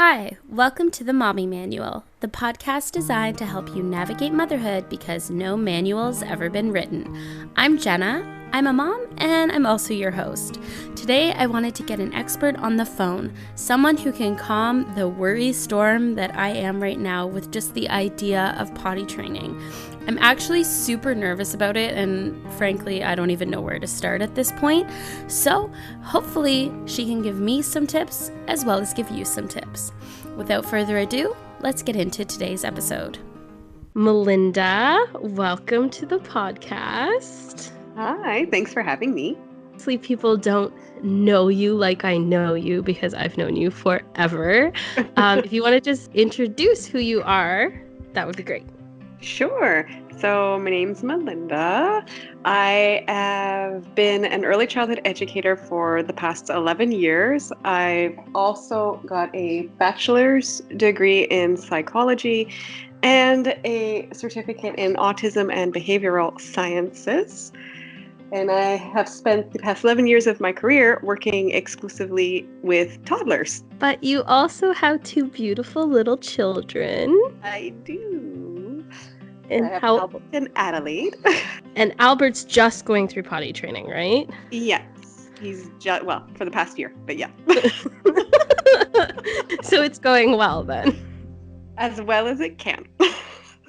Hi, welcome to the Mommy Manual, the podcast designed to help you navigate motherhood because no manual's ever been written. I'm Jenna, I'm a mom, and I'm also your host. Today, I wanted to get an expert on the phone, someone who can calm the worry storm that I am right now with just the idea of potty training. I'm actually super nervous about it, and frankly, I don't even know where to start at this point. So, hopefully, she can give me some tips as well as give you some tips. Without further ado, let's get into today's episode. Melinda, welcome to the podcast. Hi, thanks for having me. Mostly people don't know you like I know you because I've known you forever. If you want to just introduce who you are, that would be great. Sure. So my name's Melinda. I have been an early childhood educator for the past 11 years. I've also got a bachelor's degree in psychology and a certificate in autism and behavioral sciences. And I have spent the past 11 years of my career working exclusively with toddlers. But you also have two beautiful little children. I do. And I have how? Albert and Adelaide. And Albert's just going through potty training, right? Yes. He's just, well, for the past year, but yeah. So it's going well then. As well as it can.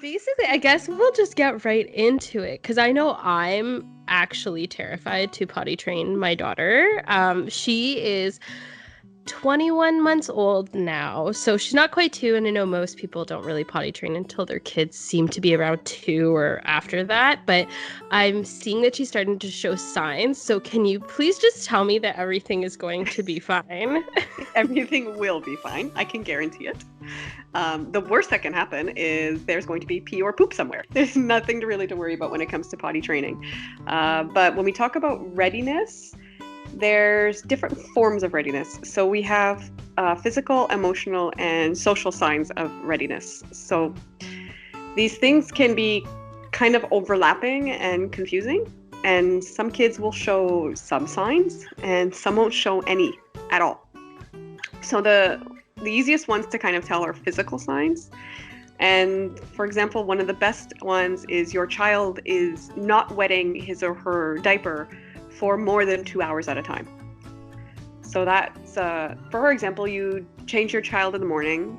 Basically, I guess we'll just get right into it because I know I'm actually terrified to potty train my daughter. She is 21 months old now, so she's not quite 2, and I know most people don't really potty train until their kids seem to be around 2 or after that, but I'm seeing that she's starting to show signs, so can you please just tell me that everything is going to be fine? Everything will be fine. I can guarantee it. The worst that can happen is there's going to be pee or poop somewhere. There's nothing to worry about when it comes to potty training. But when we talk about readiness, there's different forms of readiness. So we have physical, emotional, and social signs of readiness. So these things can be kind of overlapping and confusing. And some kids will show some signs and some won't show any at all. So the easiest ones to kind of tell are physical signs. And for example, one of the best ones is your child is not wetting his or her diaper for more than 2 hours at a time. So that's, for example, you change your child in the morning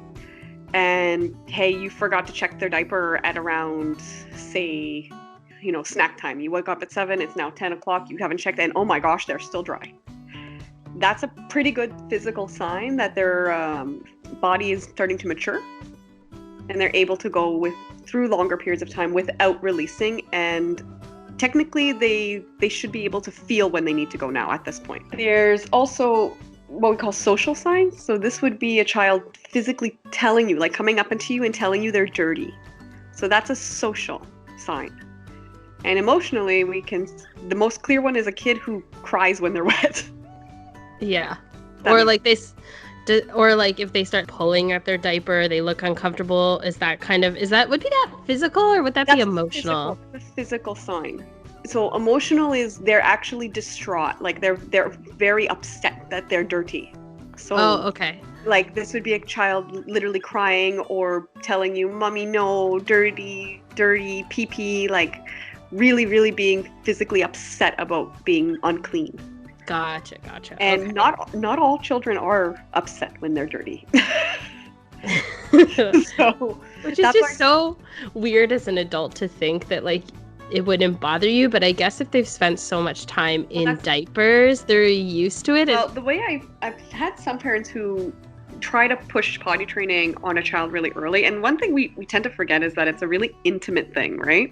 and, hey, you forgot to check their diaper at around, say, snack time. You woke up at 7, it's now 10 o'clock, you haven't checked, and oh my gosh, they're still dry. That's a pretty good physical sign that their body is starting to mature and they're able to go through longer periods of time without releasing, and technically they should be able to feel when they need to go now at this point. There's also what we call social signs. So this would be a child physically telling you, like coming up into you and telling you they're dirty. So that's a social sign. And emotionally, the most clear one is a kid who cries when they're wet. Yeah. Or like if they start pulling at their diaper, they look uncomfortable. Would be that physical or would that be emotional? The physical sign. So emotional is they're actually distraught. Like they're very upset that they're dirty. So okay. Like this would be a child literally crying or telling you, "Mommy, no, dirty, pee pee," like really, really being physically upset about being unclean. Gotcha. And okay. Not all children are upset when they're dirty. Which is just so weird as an adult to think that like it wouldn't bother you, but I guess if they've spent so much time in diapers, they're used to it. Well, the way I've had some parents who try to push potty training on a child really early, and one thing we tend to forget is that it's a really intimate thing, right?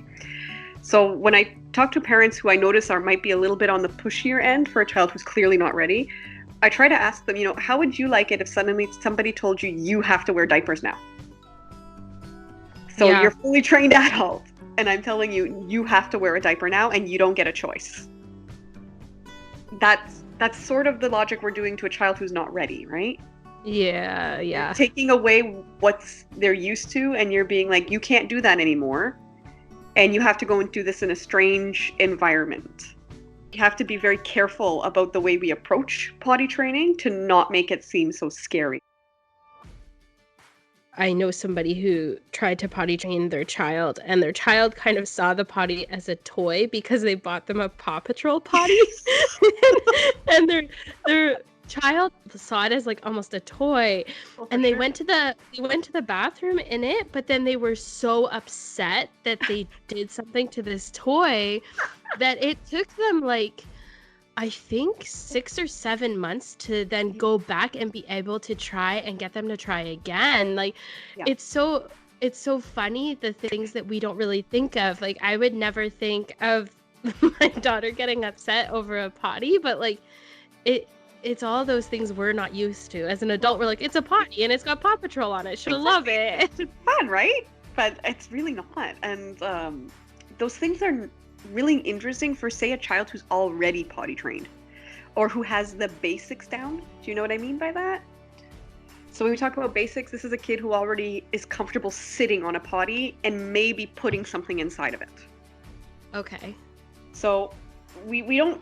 So when I talk to parents who I notice might be a little bit on the pushier end for a child who's clearly not ready, I try to ask them, how would you like it if suddenly somebody told you have to wear diapers now? So You're fully trained adult, and I'm telling you have to wear a diaper now, and you don't get a choice. That's sort of the logic we're doing to a child who's not ready, right? Yeah. You're taking away what they're used to, and you're being like, you can't do that anymore. And you have to go and do this in a strange environment. You have to be very careful about the way we approach potty training to not make it seem so scary. I know somebody who tried to potty train their child, and their child kind of saw the potty as a toy because they bought them a Paw Patrol potty. And their child saw it as like almost a toy. And they went to the bathroom in it, but then they were so upset that they did something to this toy that it took them like, I think 6 or 7 months to then go back and be able to try and get them to try again. Like, it's so funny, the things that we don't really think of. Like, I would never think of my daughter getting upset over a potty, but like it's all those things we're not used to. As an adult, we're like, it's a potty and it's got Paw Patrol on it. She'll love it. It's fun, right? But it's really not. And those things are really interesting for, say, a child who's already potty trained or who has the basics down. Do you know what I mean by that? So when we talk about basics, this is a kid who already is comfortable sitting on a potty and maybe putting something inside of it. Okay. So we don't,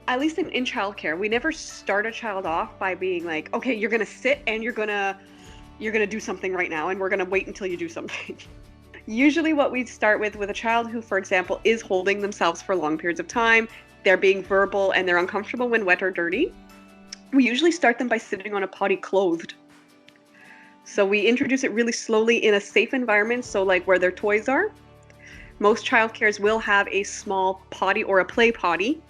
at least in childcare, we never start a child off by being like, okay, you're gonna sit and you're gonna do something right now, and we're gonna wait until you do something. Usually what we start with a child who, for example, is holding themselves for long periods of time, they're being verbal and they're uncomfortable when wet or dirty, we usually start them by sitting on a potty clothed. So we introduce it really slowly in a safe environment, so like where their toys are. Most childcares will have a small potty or a play potty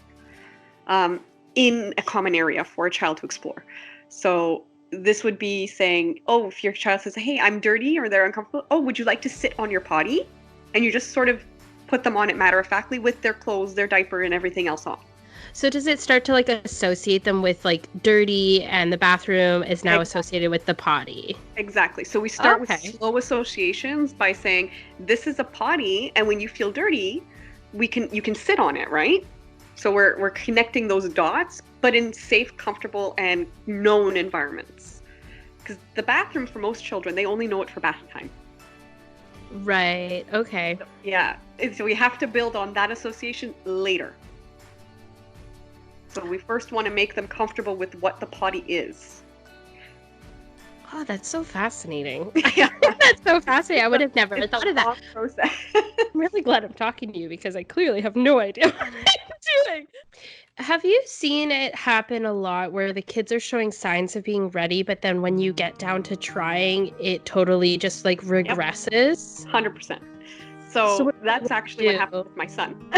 in a common area for a child to explore. So this would be saying, oh, if your child says, hey, I'm dirty, or they're uncomfortable, oh, would you like to sit on your potty? And you just sort of put them on it matter-of-factly with their clothes, their diaper, and everything else on. So does it start to like associate them with like dirty, and the bathroom is now associated with the potty? Exactly. So we start with slow associations by saying, this is a potty, and when you feel dirty, you can sit on it, right? So we're connecting those dots, but in safe, comfortable, and known environments. Because the bathroom, for most children, they only know it for bath time. Right. Okay. So, yeah. So we have to build on that association later. So we first want to make them comfortable with what the potty is. Oh, that's so fascinating. That's so fascinating. I would have never thought of that. Process. I'm really glad I'm talking to you because I clearly have no idea what I'm doing. Have you seen it happen a lot where the kids are showing signs of being ready, but then when you get down to trying, it totally just like regresses? 100%. So that's actually what happened with my son.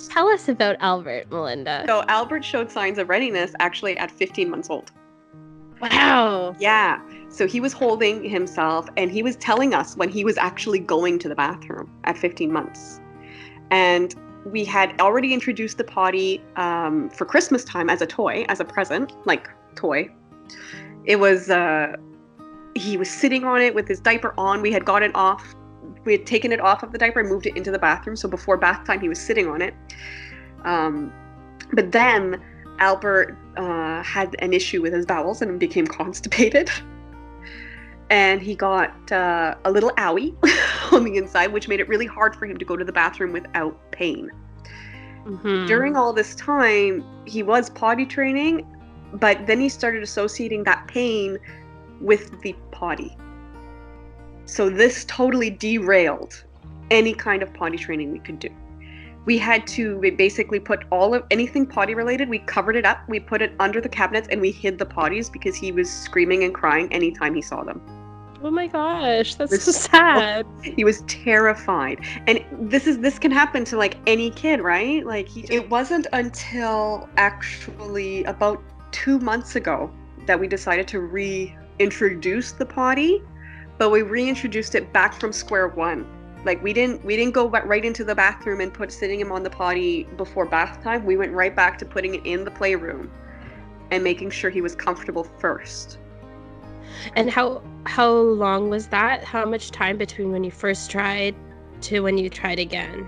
Tell us about Albert, Melinda. So Albert showed signs of readiness actually at 15 months old. Wow. Yeah. So he was holding himself and he was telling us when he was actually going to the bathroom at 15 months. And we had already introduced the potty for Christmas time as a toy, as a present, like toy. It was, he was sitting on it with his diaper on. We had got it off. We had taken it off of the diaper and moved it into the bathroom. So before bath time, he was sitting on it. But then Albert had an issue with his bowels and became constipated. And he got a little owie on the inside, which made it really hard for him to go to the bathroom without pain. Mm-hmm. During all this time, he was potty training, but then he started associating that pain with the potty. So this totally derailed any kind of potty training we could do. We had to basically put anything potty related, we covered it up, we put it under the cabinets, and we hid the potties because he was screaming and crying anytime he saw them. Oh my gosh, that's so sad. He was terrified. And this can happen to like any kid, right? Like it wasn't until actually about 2 months ago that we decided to reintroduce the potty, but we reintroduced it back from square one. Like we didn't go right into the bathroom and sitting him on the potty before bath time. We went right back to putting it in the playroom and making sure he was comfortable first. And how long was that? How much time between when you first tried to when you tried again?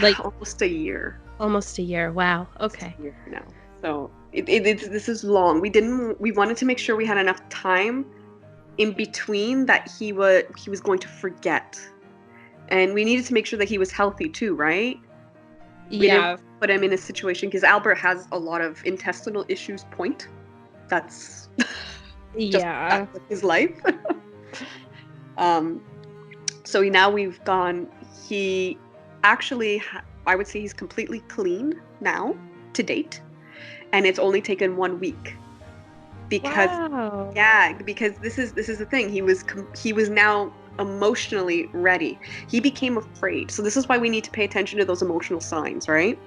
Like almost a year. Almost a year. Wow. Okay. A year now. So this is long. We wanted to make sure we had enough time in between that he was going to forget. And we needed to make sure that he was healthy too, right? We didn't put him in a situation because Albert has a lot of intestinal issues. That's just his life. So now we've gone, he actually, I would say he's completely clean now to date. And it's only taken 1 week. Because, Wow. yeah, because this is the thing. He was now emotionally ready. He became afraid. So this is why we need to pay attention to those emotional signs, right?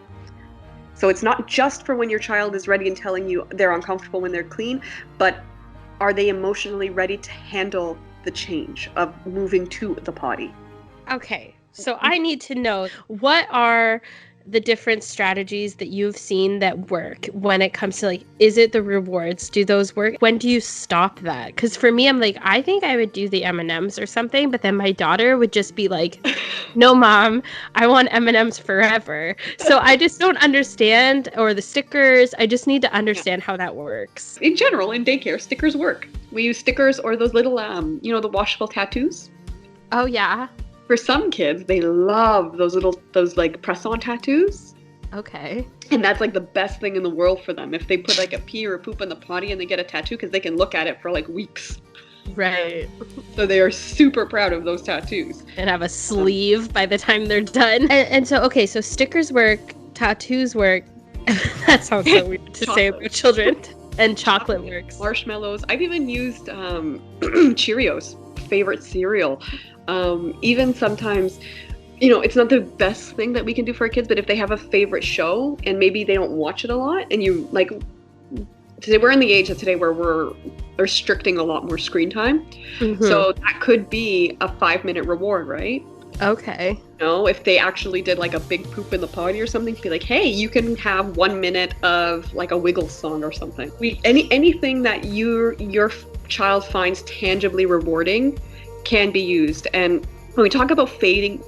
So it's not just for when your child is ready and telling you they're uncomfortable when they're clean, but are they emotionally ready to handle the change of moving to the potty? Okay, so I need to know, what are the different strategies that you've seen that work when it comes to, like, is it the rewards? Do those work? When do you stop that? Because for me, I'm like, I think I would do the M&Ms or something, but then my daughter would just be like, no, mom, I want M&Ms forever. So I just don't understand, or the stickers. I just need to understand how that works. In general, in daycare, stickers work. We use stickers or those little, the washable tattoos. Oh, yeah. For some kids, they love those like press-on tattoos. Okay. And that's like the best thing in the world for them. If they put like a pee or a poop in the potty and they get a tattoo, because they can look at it for like weeks. Right. So they are super proud of those tattoos. And have a sleeve by the time they're done. And so, okay, so stickers work, tattoos work. That sounds so weird to say about children. And chocolate works. Marshmallows. I've even used Cheerios, favorite cereal. Even sometimes, it's not the best thing that we can do for our kids, but if they have a favorite show and maybe they don't watch it a lot, and you like, today we're in the age of today where we're restricting a lot more screen time. Mm-hmm. So that could be a 5-minute reward, right? Okay. If they actually did like a big poop in the potty or something, be like, hey, you can have 1 minute of like a Wiggles song or something. Anything that your child finds tangibly rewarding can be used. And when we talk about fading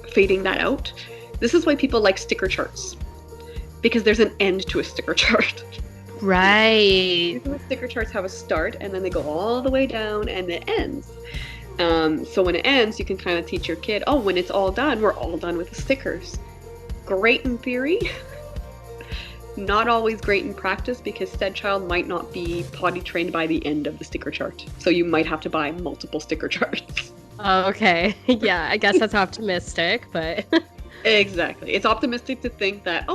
that out, this is why people like sticker charts, because there's an end to a sticker chart. Right. Sticker charts have a start and then they go all the way down and it ends. So when it ends, you can kind of teach your kid, oh, when it's all done, we're all done with the stickers. Great in theory, not always great in practice, because said child might not be potty trained by the end of the sticker chart. So you might have to buy multiple sticker charts. Okay. Yeah, I guess that's optimistic, but... Exactly. It's optimistic to think that,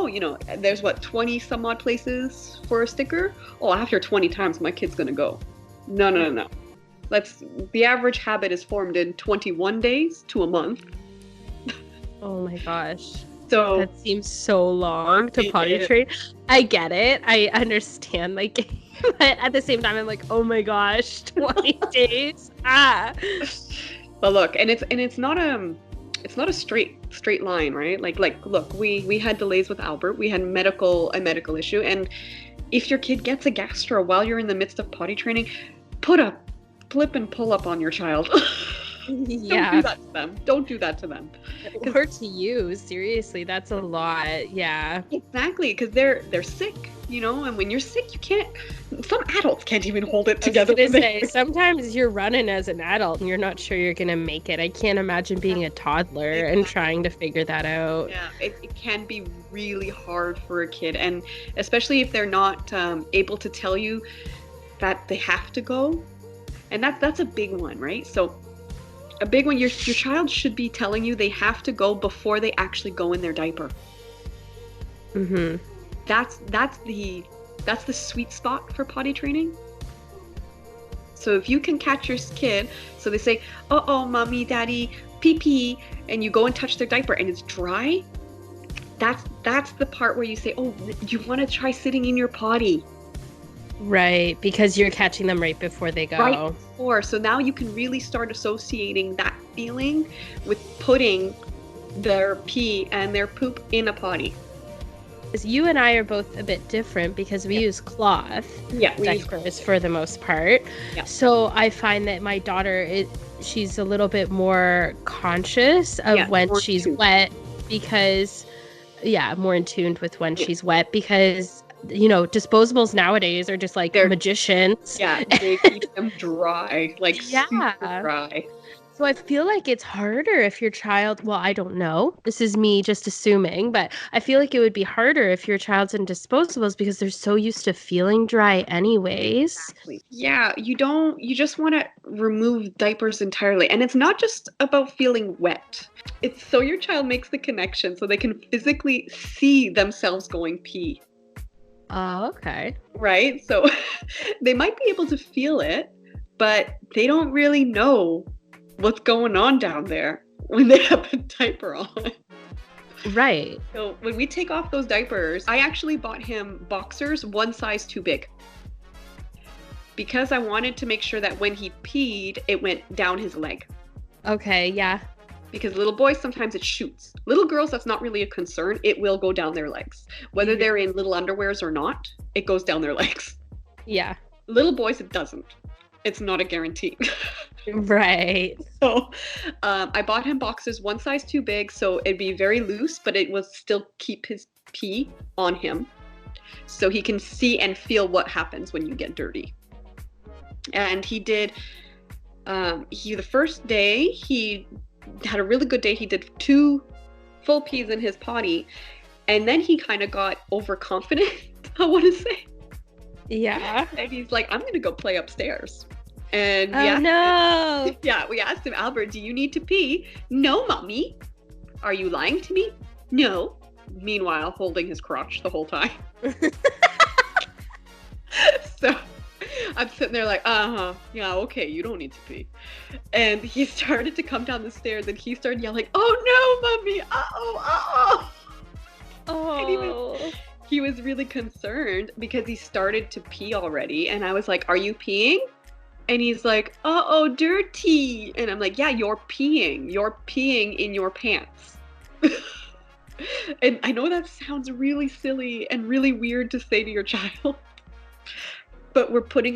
there's 20 some odd places for a sticker? Oh, after 20 times, my kid's going to go. No. The average habit is formed in 21 days to a month. Oh my gosh. So that seems so long to potty train. I get it. I understand, like, but at the same time, I'm like, oh my gosh, 20 days. But look, and it's not a straight line, right? Like look, we had delays with Albert. We had a medical issue, and if your kid gets a gastro while you're in the midst of potty training, put a flip and pull up on your child. Yeah. Don't do that to them. Or to you, seriously, that's a lot. Yeah. Exactly, because they're sick, and when you're sick, you can't. Some adults can't even hold it together. I was gonna say, sometimes you're running as an adult and you're not sure you're gonna make it. I can't imagine being a toddler and trying to figure that out. Yeah, it can be really hard for a kid, and especially if they're not able to tell you that they have to go, and that's a big one, right? So a big one, your child should be telling you they have to go before they actually go in their diaper. Mm-hmm. That's the sweet spot for potty training. So if you can catch your kid, so they say, oh, mommy, daddy, pee, and you go and touch their diaper and it's dry, that's the part where you say, oh, you want to try sitting in your potty. Right, because you're catching them right before they go. Right before. So now you can really start associating that feeling with putting their pee and their poop in a potty. You and I are both a bit different because we use cloth diapers for the most part. Yeah. So I find that my daughter, she's a little bit more conscious of when she's wet, because, more in tune with when she's wet, because disposables nowadays are just like, they're magicians. Yeah, they keep them dry, like super dry. So I feel like it's harder if your child, well, I don't know. This is me just assuming, but I feel like it would be harder if your child's in disposables because they're so used to feeling dry anyways. Exactly. Yeah, you just want to remove diapers entirely. And it's not just about feeling wet. It's so your child makes the connection so they can physically see themselves going pee. Oh, okay. Right? So they might be able to feel it, but they don't really know what's going on down there when they have a diaper on. Right. So when we take off those diapers, I actually bought him boxers one size too big. Because I wanted to make sure that when he peed, it went down his leg. Okay, yeah. Because little boys, sometimes it shoots. Little girls, that's not really a concern. It will go down their legs. Whether they're in little underwears or not, it goes down their legs. Yeah. Little boys, it doesn't. It's not a guarantee. Right. So I bought him boxes one size too big, so it'd be very loose, but it will still keep his pee on him. So he can see and feel what happens when you get dirty. And he did, the first day, he had a really good day. He did 2 full pees in his potty, and then he kind of got overconfident, I want to say. Yeah. And he's like, I'm going to go play upstairs. And no. Yeah, we asked him, Albert, do you need to pee? No, Mommy. Are you lying to me? No. Meanwhile, holding his crotch the whole time. So I'm sitting there like, yeah, okay, you don't need to pee. And he started to come down the stairs and he started yelling, oh no, Mommy, uh-oh. Oh. He was really concerned because he started to pee already. And I was like, are you peeing? And he's like, uh-oh, dirty. And I'm like, yeah, you're peeing. You're peeing in your pants. And I know that sounds really silly and really weird to say to your child. But we're telling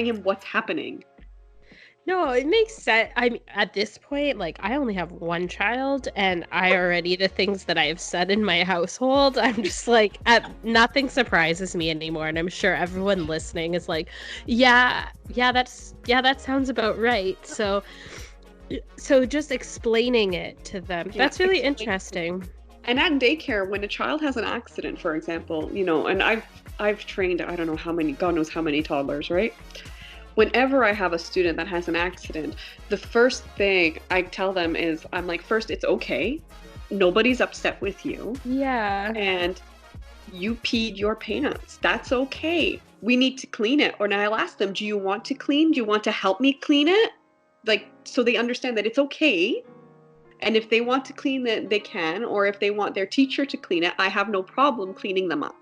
him what's happening. No, it makes sense. I mean, at this point, like, I only have one child, and the things that I have said in my household, I'm just like, nothing surprises me anymore. And I'm sure everyone listening is like, yeah, that sounds about right. So just explaining it to them, that's really interesting. And at daycare, when a child has an accident, for example, and I've trained, I don't know how many, God knows how many toddlers, right? Whenever I have a student that has an accident, the first thing I tell them is, I'm like, first, it's okay. Nobody's upset with you. Yeah. And you peed your pants. That's okay. We need to clean it. Or now I'll ask them, do you want to clean? Do you want to help me clean it? Like, so they understand that it's okay. And if they want to clean it, they can. Or if they want their teacher to clean it, I have no problem cleaning them up.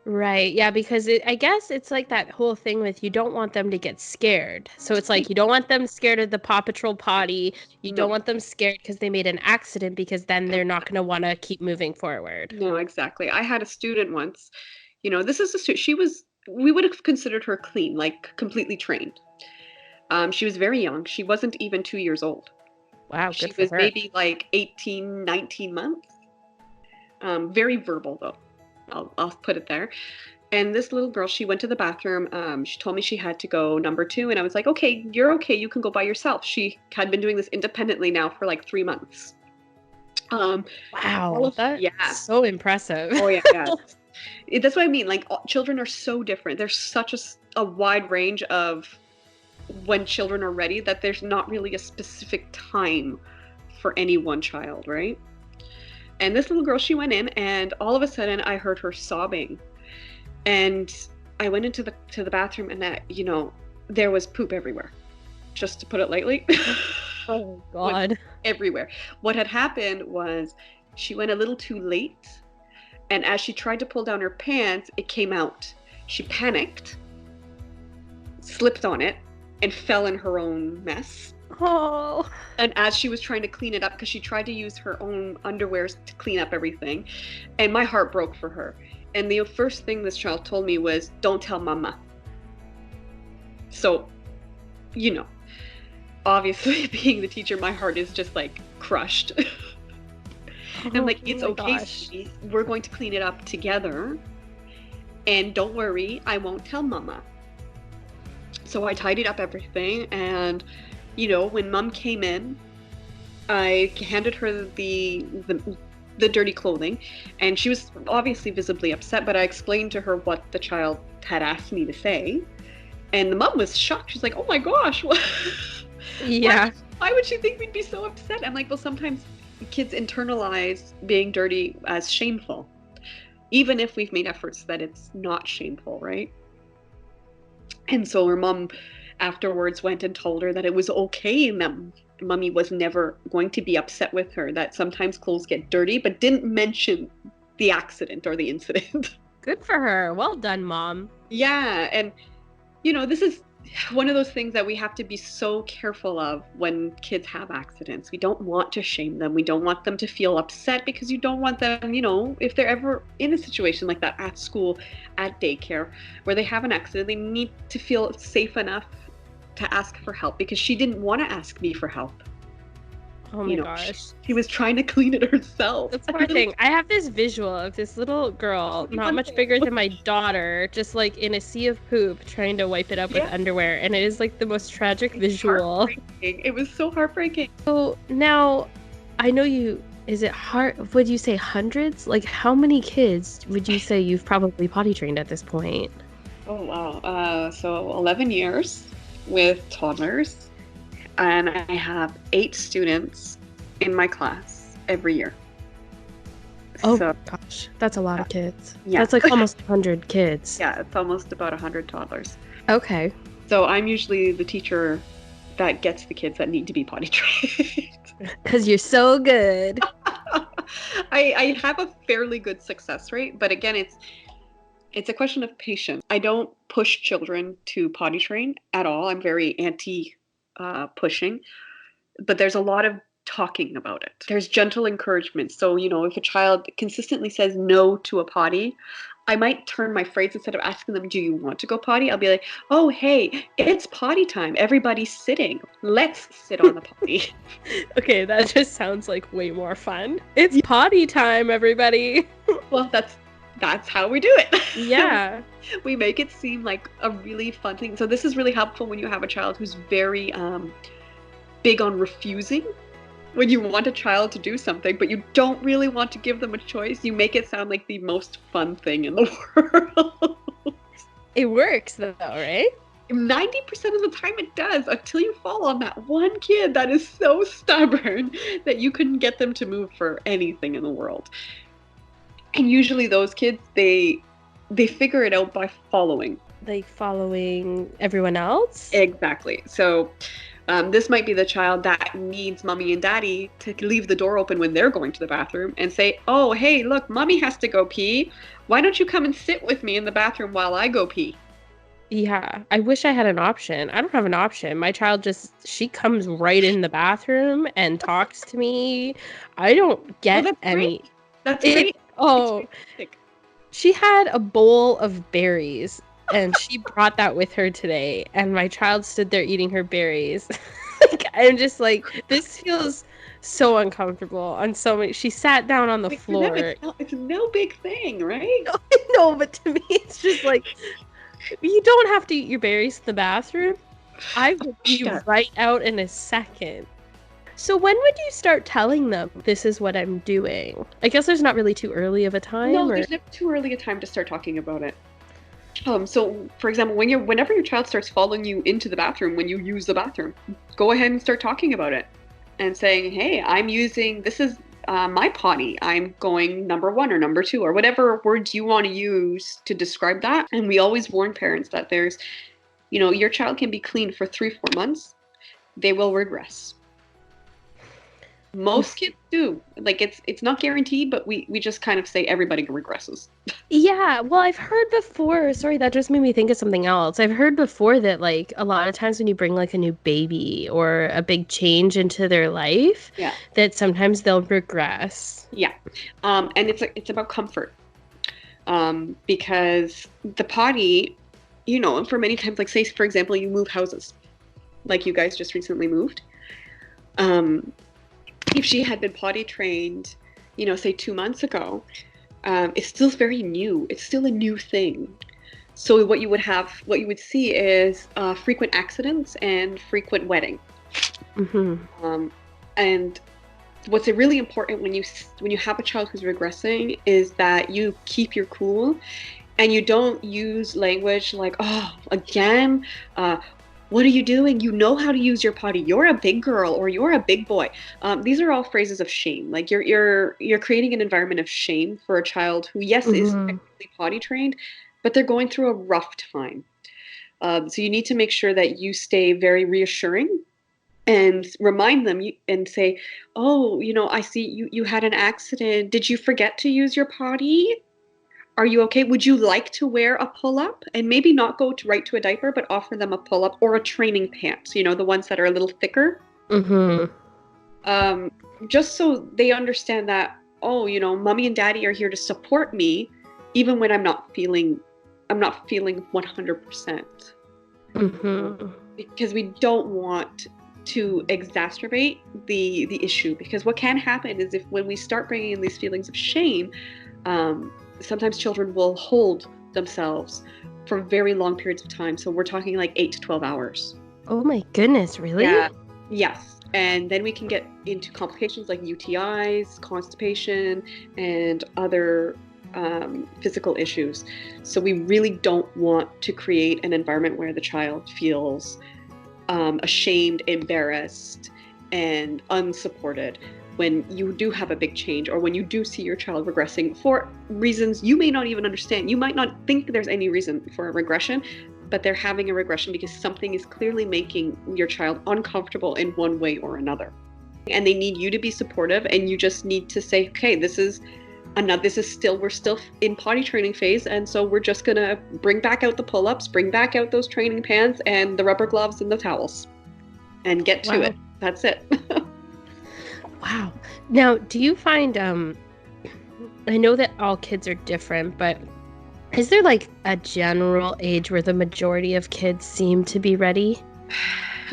Right. Yeah, because I guess it's like that whole thing with you don't want them to get scared. So it's like you don't want them scared of the Paw Patrol potty. You don't want them scared because they made an accident, because then they're not going to want to keep moving forward. No, exactly. I had a student once, this is a student, we would have considered her clean, like completely trained. She was very young. She wasn't even 2 years old. Wow, She good for was her. maybe like 18, 19 months. Very verbal though. I'll put it there. And this little girl, she went to the bathroom. She told me she had to go number 2. And I was like, okay, you're okay. You can go by yourself. She had been doing this independently now for like 3 months. Wow. That's so impressive. Oh, yeah. That's what I mean. Like, children are so different. There's such a wide range of when children are ready that there's not really a specific time for any one child, right? And this little girl, she went in, and all of a sudden I heard her sobbing. And I went into the bathroom, and there was poop everywhere. Just to put it lightly. Oh, God. Everywhere. What had happened was she went a little too late, and as she tried to pull down her pants, it came out. She panicked, slipped on it, and fell in her own mess. Oh. And as she was trying to clean it up, because she tried to use her own underwears to clean up everything, and my heart broke for her. And the first thing this child told me was, don't tell Mama. So, obviously being the teacher, my heart is just like crushed. And I'm like, it's okay, sweetie. We're going to clean it up together. And don't worry, I won't tell Mama. So I tidied up everything, and When mom came in, I handed her the dirty clothing, and she was obviously visibly upset, but I explained to her what the child had asked me to say, and the mom was shocked. She's like, "Oh my gosh, what? Yeah. Why would she think we'd be so upset?" I'm like, well, sometimes kids internalize being dirty as shameful, even if we've made efforts that it's not shameful, right? And so her mom afterwards went and told her that it was okay, and that mommy was never going to be upset with her, that sometimes clothes get dirty, but didn't mention the accident or the incident. Good for her. Well done, Mom. Yeah, and this is one of those things that we have to be so careful of when kids have accidents. We don't want to shame them. We don't want them to feel upset, because you don't want them, if they're ever in a situation like that at school, at daycare, where they have an accident, they need to feel safe enough to ask for help, because she didn't want to ask me for help. Oh my gosh. She was trying to clean it herself. That's one thing. I have this visual of this little girl, not much bigger than my daughter, just like in a sea of poop, trying to wipe it up with underwear. And it is like the most tragic visual. It was so heartbreaking. So now, I know is it would you say hundreds? Like, how many kids would you say you've probably potty trained at this point? Oh, wow. So 11 years with toddlers. And I have 8 students in my class every year. Oh, gosh. That's a lot of kids. Yeah. That's like almost 100 kids. Yeah, it's almost about 100 toddlers. Okay. So I'm usually the teacher that gets the kids that need to be potty trained. Because you're so good. I have a fairly good success rate, but again, it's a question of patience. I don't push children to potty train at all. I'm very anti pushing, but there's a lot of talking about it. There's gentle encouragement. So, if a child consistently says no to a potty, I might turn my phrase, instead of asking them, "Do you want to go potty?" I'll be like, "Oh, hey, it's potty time. Everybody's sitting. Let's sit on the potty." Okay, that just sounds like way more fun. It's potty time, everybody. Well, that's how we do it. Yeah. We make it seem like a really fun thing. So this is really helpful when you have a child who's very big on refusing. When you want a child to do something, but you don't really want to give them a choice, you make it sound like the most fun thing in the world. It works though, right? 90% of the time it does, until you fall on that one kid that is so stubborn that you couldn't get them to move for anything in the world. And usually those kids, they figure it out by following. Like following everyone else? Exactly. So this might be the child that needs mommy and daddy to leave the door open when they're going to the bathroom and say, "Oh, hey, look, mommy has to go pee. Why don't you come and sit with me in the bathroom while I go pee?" Yeah, I wish I had an option. I don't have an option. My child she comes right in the bathroom and talks to me. I don't get any. Great. That's great. Oh, she had a bowl of berries, and she brought that with her today, and my child stood there eating her berries. Like, I'm just like, this feels so uncomfortable on so many. She sat down on the floor. It's no big thing, right? No, but to me, it's just like, you don't have to eat your berries in the bathroom. I would be right out in a second. So when would you start telling them, "This is what I'm doing"? I guess there's not really too early of a time. No, there's never too early a time to start talking about it. So, for example, whenever your child starts following you into the bathroom when you use the bathroom, go ahead and start talking about it and saying, "Hey, this is my potty. I'm going number 1 or number 2 or whatever words you want to use to describe that." And we always warn parents that there's, your child can be clean for 3-4 months. They will regress. Most kids do. Like, it's not guaranteed, but we just kind of say everybody regresses. Yeah, well, I've heard before, sorry, that just made me think of something else. I've heard before that, like, a lot of times when you bring, like, a new baby or a big change into their life, that sometimes they'll regress. Yeah. And it's about comfort. Because the potty, and for many times, like, say, for example, you move houses, like you guys just recently moved. If she had been potty trained, say 2 months ago, it's still very new. It's still a new thing. So what you would see is frequent accidents and frequent wetting. And what's really important when you have a child who's regressing is that you keep your cool and you don't use language like, oh, again, what are you doing? You know how to use your potty. You're a big girl or you're a big boy. These are all phrases of shame. Like you're creating an environment of shame for a child who, yes, is technically potty trained, but they're going through a rough time. So you need to make sure that you stay very reassuring and remind them and say, oh, I see you had an accident. Did you forget to use your potty? Are you okay? Would you like to wear a pull-up? And maybe not go right to a diaper, but offer them a pull-up or a training pants, the ones that are a little thicker. Just so they understand that, oh, mommy and daddy are here to support me, even when I'm not feeling 100%. Because we don't want to exacerbate the issue. Because what can happen is when we start bringing in these feelings of shame, sometimes children will hold themselves for very long periods of time. So we're talking like 8 to 12 hours. Oh my goodness, really? Yeah. Yes. And then we can get into complications like UTIs, constipation, and other physical issues. So we really don't want to create an environment where the child feels ashamed, embarrassed, and unsupported when you do have a big change, or when you do see your child regressing for reasons you may not even understand. You might not think there's any reason for a regression, but they're having a regression because something is clearly making your child uncomfortable in one way or another. And they need you to be supportive, and you just need to say, okay, we're still in potty training phase, and so we're just gonna bring back out the pull-ups, bring back out those training pants and the rubber gloves and the towels, and get to it. That's it. Wow. Now, do you find, I know that all kids are different, but is there like a general age where the majority of kids seem to be ready?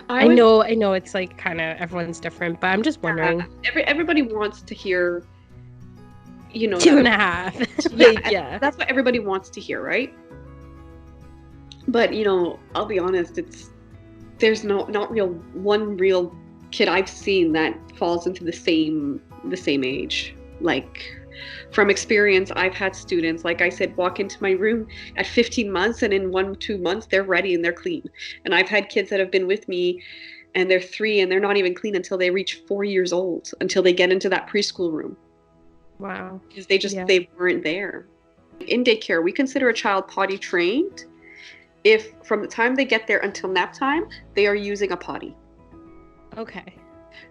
I know it's like kind of everyone's different, but I'm just wondering. Everybody wants to hear, 2.5. Yeah. That's what everybody wants to hear, right? But, I'll be honest, there's not one real kid I've seen that falls into the same age. Like, from experience, I've had students, like I said, walk into my room at 15 months, and in 1-2 months they're ready and they're clean. And I've had kids that have been with me and they're 3 and they're not even clean until they reach 4 years old, until they get into that preschool room. Wow. Because they weren't there. In daycare, we consider a child potty trained if from the time they get there until nap time, they are using a potty. Okay.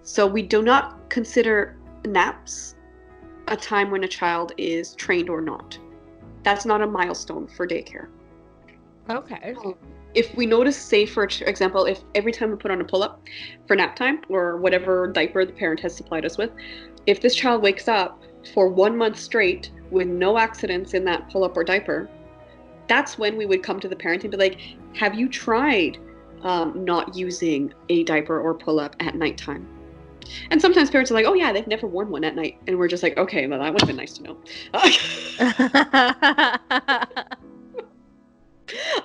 So we do not consider naps a time when a child is trained or not. That's not a milestone for daycare. Okay. If we notice, say for example, if every time we put on a pull-up for nap time or whatever diaper the parent has supplied us with, if this child wakes up for 1 month straight with no accidents in that pull-up or diaper, that's when we would come to the parent and be like, have you tried not using a diaper or pull-up at nighttime? And sometimes parents are like, oh yeah, they've never worn one at night. And we're just like, okay, well, that would have been nice to know.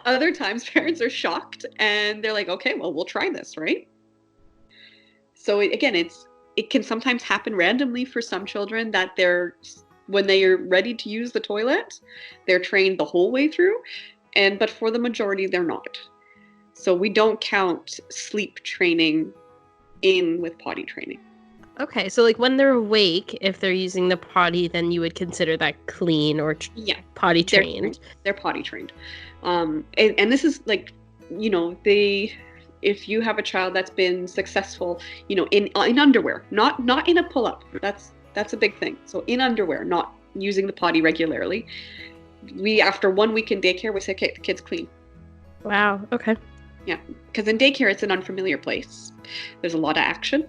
Other times parents are shocked and they're like, okay, well, we'll try this, right? So it can sometimes happen randomly for some children that when they are ready to use the toilet, they're trained the whole way through. But for the majority, they're not. So we don't count sleep training in with potty training. Okay, so like when they're awake, if they're using the potty, then you would consider that clean or potty trained. They're potty trained. And this is like, if you have a child that's been successful, in underwear, not in a pull-up, that's a big thing. So in underwear, not using the potty regularly. After 1 week in daycare, we say, okay, the kid's clean. Wow. Okay. Yeah, because in daycare, it's an unfamiliar place. There's a lot of action.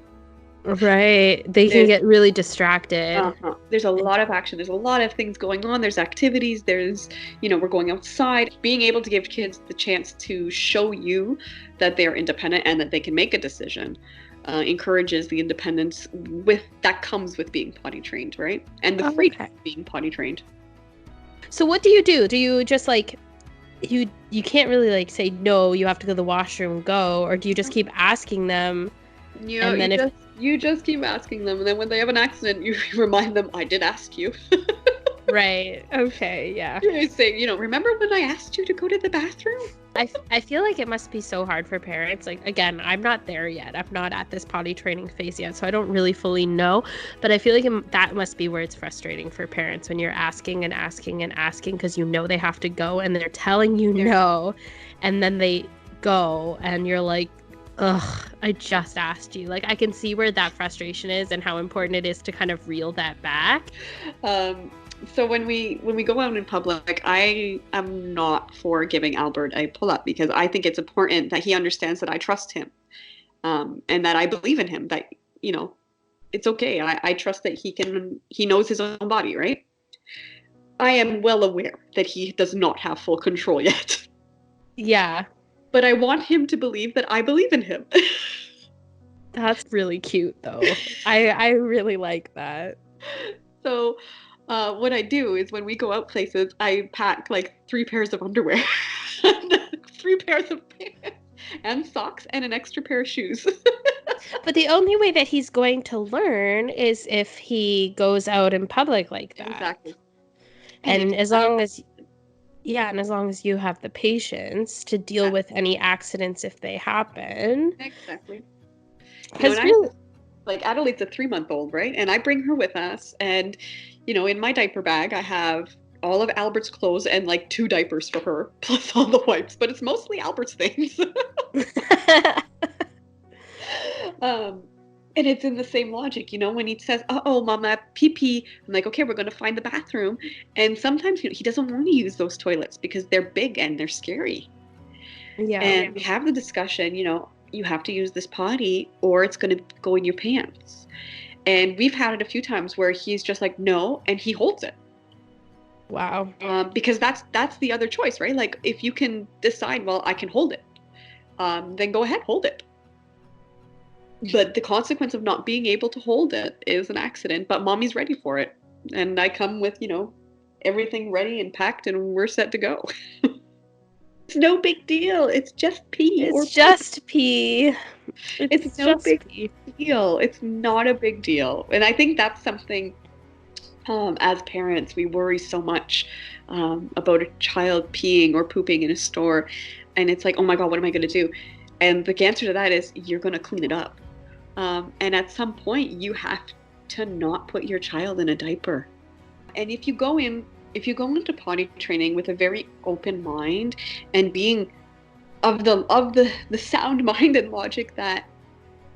Right. They can get really distracted. There's a lot of action. There's a lot of things going on. There's activities. There's, we're going outside. Being able to give kids the chance to show you that they're independent and that they can make a decision encourages the independence that comes with being potty trained, right? And the freedom of being potty trained. So what do you do? Do you just like... You can't really like say no, you have to go to the washroom, go, or do you just keep asking them You And then you just keep asking them, and then when they have an accident, you remind them, I did ask you. Right. Okay. Yeah. You say, remember when I asked you to go to the bathroom? I feel like it must be so hard for parents. Like, again, I'm not there yet. I'm not at this potty training phase yet, so I don't really fully know. But I feel like that must be where it's frustrating for parents when you're asking and asking and asking because they have to go and they're telling you no, and then they go and you're like, ugh, I just asked you. Like, I can see where that frustration is and how important it is to kind of reel that back. So when we go out in public, I am not for giving Albert a pull-up because I think it's important that he understands that I trust him, and that I believe in him, that, it's okay. I trust that he knows his own body, right? I am well aware that he does not have full control yet. Yeah. But I want him to believe that I believe in him. That's really cute, though. I really like that. So what I do is when we go out places, I pack like 3 pairs of underwear, 3 pairs of pants, and socks, and an extra pair of shoes. But the only way that he's going to learn is if he goes out in public like that. Exactly. And as long as you have the patience to deal with any accidents if they happen. Exactly. Because like Adelaide's a 3-month-old, right? And I bring her with us, and in my diaper bag I have all of Albert's clothes and like 2 diapers for her, plus all the wipes, but it's mostly Albert's things. And it's in the same logic, when he says, "Uh-oh, Mama, pee-pee," I'm like, okay, we're going to find the bathroom. And sometimes he doesn't want to use those toilets because they're big and they're scary. Yeah. And we have the discussion, you have to use this potty or it's going to go in your pants. And we've had it a few times where he's just like, no, and he holds it. Wow. Because that's the other choice, right? Like, if you can decide, well, I can hold it, then go ahead, hold it. But the consequence of not being able to hold it is an accident, but Mommy's ready for it. And I come with, everything ready and packed, and we're set to go. It's no big deal. It's just pee. It's just pee. It's no big deal. It's not a big deal. And I think that's something, as parents, we worry so much about a child peeing or pooping in a store. And it's like, oh my God, what am I going to do? And the answer to that is you're going to clean it up. And at some point, you have to not put your child in a diaper. And if you go into potty training with a very open mind and being of the sound mind and logic that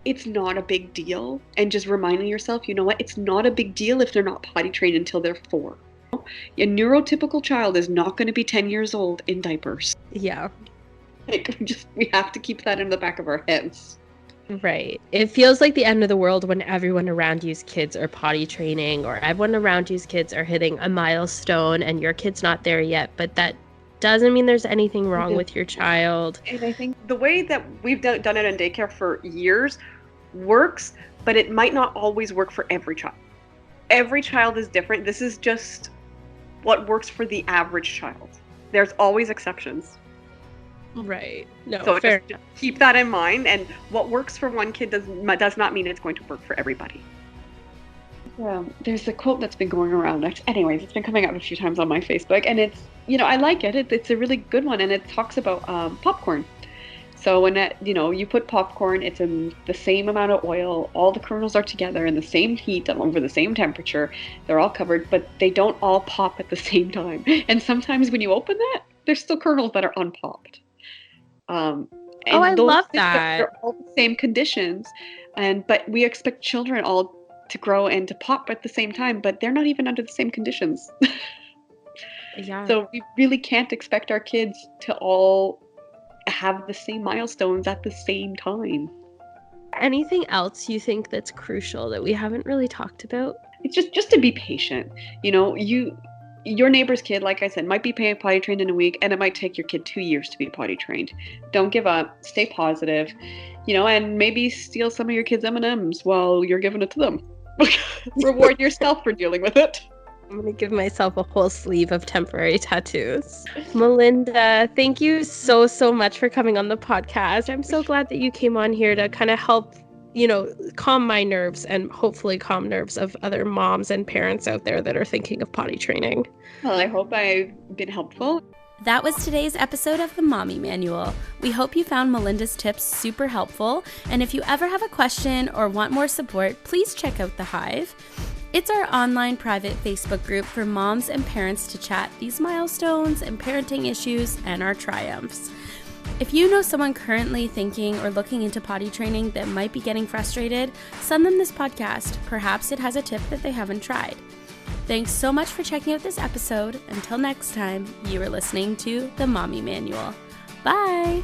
it's not a big deal, and just reminding yourself, you know what, it's not a big deal if they're not potty trained until they're 4. A neurotypical child is not going to be 10 years old in diapers. Yeah. Like, we have to keep that in the back of our heads. Right. It feels like the end of the world when everyone around you's kids are potty training, or everyone around you's kids are hitting a milestone and your kid's not there yet, but that doesn't mean there's anything wrong with your child. And I think the way that we've done it in daycare for years works, but it might not always work for every child. Every child is different. This is just what works for the average child. There's always exceptions. Right. No, so fair just keep that in mind, and what works for one kid does not mean it's going to work for everybody. There's a quote that's been going around. Anyways, it's been coming up a few times on my Facebook, and it's, I like it. It's a really good one, and it talks about popcorn. So when you put popcorn, it's in the same amount of oil, all the kernels are together in the same heat over the same temperature, they're all covered, but they don't all pop at the same time. And sometimes when you open that, there's still kernels that are unpopped. I love that. They're all the same conditions, but we expect children all to grow and to pop at the same time, but they're not even under the same conditions. Yeah. So we really can't expect our kids to all have the same milestones at the same time. Anything else you think that's crucial that we haven't really talked about? It's just to be patient. Your neighbor's kid, like I said, might be potty trained in a week, and it might take your kid 2 years to be potty trained. Don't give up. Stay positive. And maybe steal some of your kids' M&Ms while you're giving it to them. Reward yourself for dealing with it. I'm going to give myself a whole sleeve of temporary tattoos. Melinda, thank you so much for coming on the podcast. I'm so glad that you came on here to kind of help, calm my nerves and hopefully calm nerves of other moms and parents out there that are thinking of potty training. Well, I hope I've been helpful. That was today's episode of the Mommy Manual. We hope you found Melinda's tips super helpful, and if you ever have a question or want more support, please check out The Hive. It's our online private Facebook group for moms and parents to chat these milestones and parenting issues and our triumphs. If you know someone currently thinking or looking into potty training that might be getting frustrated, send them this podcast. Perhaps it has a tip that they haven't tried. Thanks so much for checking out this episode. Until next time, you are listening to The Mommy Manual. Bye!